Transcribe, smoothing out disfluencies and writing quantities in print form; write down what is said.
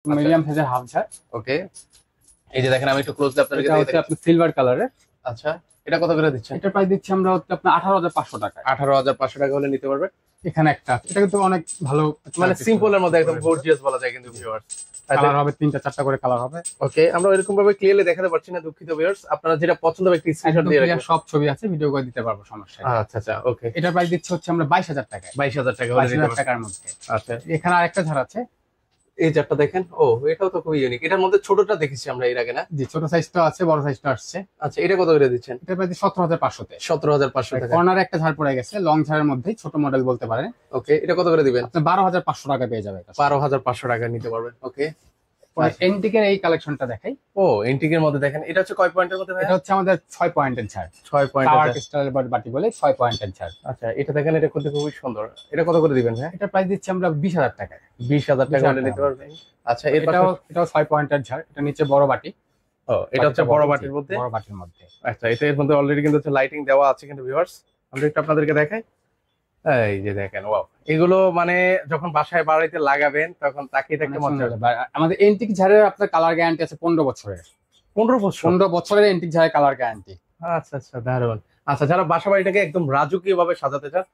Medium সাইজের half ঝাড়। ওকে, এই যে দেখেন আমি একটু ক্লোজলি আপনাদেরকে এটা হচ্ছে আপনি সিলভার কালারের। আচ্ছা, এটা কত করে দিচ্ছেন? এটা প্রাইস দিচ্ছি আমরা হচ্ছে আপনার 18,500 টাকায়। 18,500 টাকা হলে নিতে পারবে। এখানে একটা আছে, এটা কিন্তু অনেক ভালো, মানে সিম্পলের মধ্যে একদম গর্জিয়াস বলা যায় কিন্তু ভিউয়ার্স। কালার হবে 3টা 4টা করে কালার হবে। ওকে, আমরা এরকম ভাবে ক্লিয়ারলি দেখাতে পারছি না, দুঃখিত ভিউয়ার্স। আপনারা যেটা পছন্দ হবে একটু স্ক্রিনশট দিয়ে রাখবেন। সব ছবি আছে, ভিডিও করে দিতে পারবো, সমস্যা নেই। আচ্ছা আচ্ছা, ওকে। এটার প্রাইস দিচ্ছি হচ্ছে আমরা 22,000 টাকায়। 22,000 টাকা হলে নিতে 22,000 পারবে। টাকার মধ্যে। আচ্ছা, এখানে আরেকটা ঝাড় আছে। এই জারটা দেখেন, ও এটাও তো খুবই ইউনিক। এটার মধ্যে ছোটটা দেখেছি আমরা এর আগে না? জি, ছোট সাইজটা আছে, বড় সাইজটা আসছে। আচ্ছা, এটা কত করে দিচ্ছেন? এটা প্রাইস 17,500 তে। 17,500 টাকা। কর্নারে একটা ঝাড় পড়ে গেছে, লং ঝাড়ের মধ্যে ছোট মডেল বলতে পারেন। ওকে, এটা কত করে দিবেন? আপনি 12,500 টাকা পেয়ে যাবে। 12,500 টাকা নিতে পারবেন। ওকে, এন্টিকের এই কালেকশনটা দেখাই। ও এন্টিকের মধ্যে দেখেন, এটা হচ্ছে কয় পয়েন্টের মধ্যে ভাই? এটা হচ্ছে আমাদের 6 পয়েন্টের ঝাড়। 6 পয়েন্ট। টাওয়ার ক্রিস্টালের বাটি বলে 6 পয়েন্টের ঝাড়। আচ্ছা, এটা দেখেন, এটা কিন্তু খুবই সুন্দর। এটা কত করে দিবেন ভাই? এটা প্রাইস দিচ্ছি আমরা 20,000 টাকায়। 20,000 টাকা 20,000 হলে নিতে পারবেন। আচ্ছা, এর এটাও 6 পয়েন্টের ঝাড়। এটা নিচে বড় বাটি। ও এটা হচ্ছে বড় বাটির মধ্যে। বড় বাটির মধ্যে। আচ্ছা, এটা এর মধ্যে অলরেডি কিন্তু হচ্ছে লাইটিং দেওয়া আছে কিন্তু ভিউয়ার্স। আমরা একটু আপনাদেরকে দেখাই। এই যে দেখেন, ওয়াও, এগুলো মানে যখন বাসায় বাড়িতে লাগাবেন তখন তাকিয়ে থাকতে অনেক মন সুন্দর চাইবে। লাগবে। আর আমাদের এন্টিক ঝাড়ের আপনার কালার গ্যারান্টি আছে 15 বছরের। 15 বছর? 15 বছরের এন্টিক ঝাড়ের কালার গ্যারান্টি। আচ্ছা আচ্ছা, দারুণ। আচ্ছা, যারা বাসা বাড়িটাকে একদম রাজকীয় ভাবে সাজাতে চান